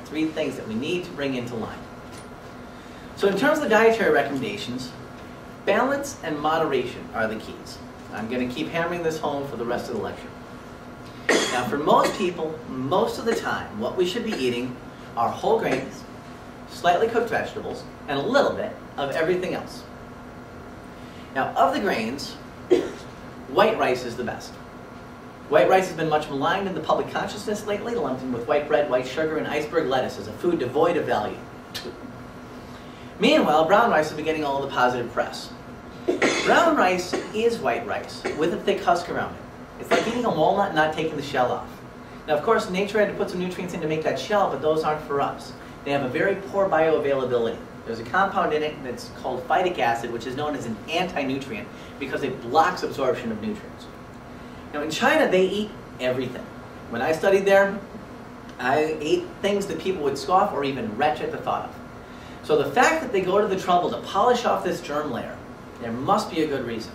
3 things that we need to bring into line. So in terms of dietary recommendations, balance and moderation are the keys. I'm going to keep hammering this home for the rest of the lecture. Now for most people, most of the time, what we should be eating are whole grains, slightly cooked vegetables, and a little bit of everything else. Now of the grains, white rice is the best. White rice has been much maligned in the public consciousness lately, lumped in with white bread, white sugar, and iceberg lettuce as a food devoid of value. Meanwhile, brown rice has been getting all the positive press. Brown rice is white rice with a thick husk around it. It's like eating a walnut and not taking the shell off. Now, of course, nature had to put some nutrients in to make that shell, but those aren't for us. They have a very poor bioavailability. There's a compound in it that's called phytic acid, which is known as an anti-nutrient because it blocks absorption of nutrients. Now, in China, they eat everything. When I studied there, I ate things that people would scoff or even retch at the thought of. So the fact that they go to the trouble to polish off this germ layer, there must be a good reason.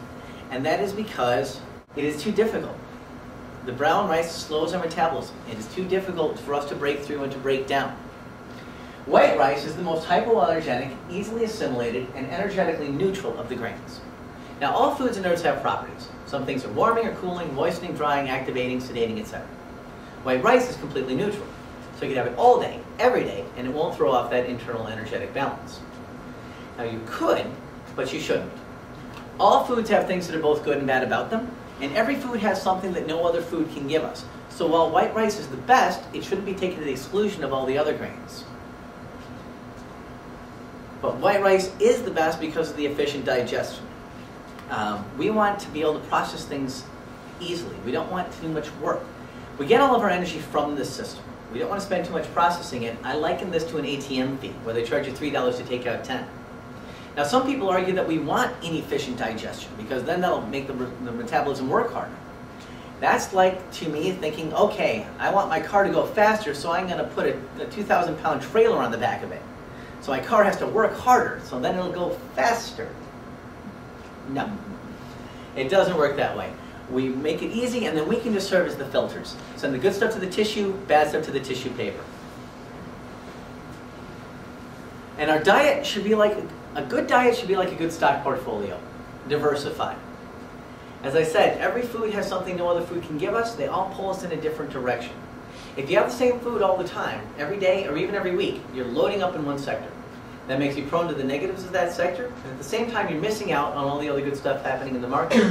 And that is because it is too difficult. The brown rice slows our metabolism. It is too difficult for us to break through and to break down. White rice is the most hypoallergenic, easily assimilated, and energetically neutral of the grains. Now, all foods and herbs have properties. Some things are warming or cooling, moistening, drying, activating, sedating, etc. White rice is completely neutral. So you can have it all day, every day, and it won't throw off that internal energetic balance. Now you could, but you shouldn't. All foods have things that are both good and bad about them, and every food has something that no other food can give us. So while white rice is the best, it shouldn't be taken to the exclusion of all the other grains. But white rice is the best because of the efficient digestion. We want to be able to process things easily. We don't want too much work. We get all of our energy from this system. We don't want to spend too much processing it. I liken this to an ATM fee, where they charge you $3 to take out 10. Now, some people argue that we want inefficient digestion, because then that'll make the metabolism work harder. That's like, to me, thinking, okay, I want my car to go faster, so I'm going to put a 2,000-pound trailer on the back of it. So my car has to work harder, so then it'll go faster. No, it doesn't work that way. We make it easy, and then we can just serve as the filters. Send the good stuff to the tissue, bad stuff to the tissue paper. And our diet should be like, a good diet should be like a good stock portfolio, diversified. As I said, every food has something no other food can give us. They all pull us in a different direction. If you have the same food all the time, every day, or even every week, you're loading up in one sector. That makes you prone to the negatives of that sector, and at the same time, you're missing out on all the other good stuff happening in the market.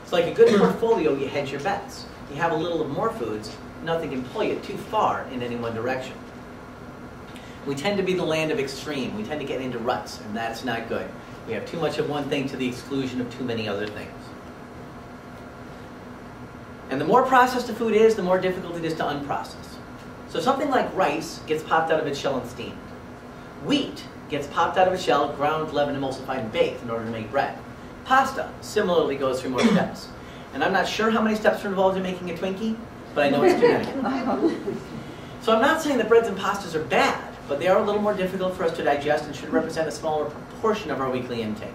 It's like a good portfolio, you hedge your bets. You have a little of more foods, nothing can pull you too far in any one direction. We tend to be the land of extreme. We tend to get into ruts, and that's not good. We have too much of one thing to the exclusion of too many other things. And the more processed a food is, the more difficult it is to unprocess. So something like rice gets popped out of its shell and steamed. Wheat gets popped out of its shell, ground, leavened, emulsified, and baked in order to make bread. Pasta similarly goes through more steps. And I'm not sure how many steps are involved in making a Twinkie, but I know it's too many. So I'm not saying that breads and pastas are bad, but they are a little more difficult for us to digest and should represent a smaller proportion of our weekly intake.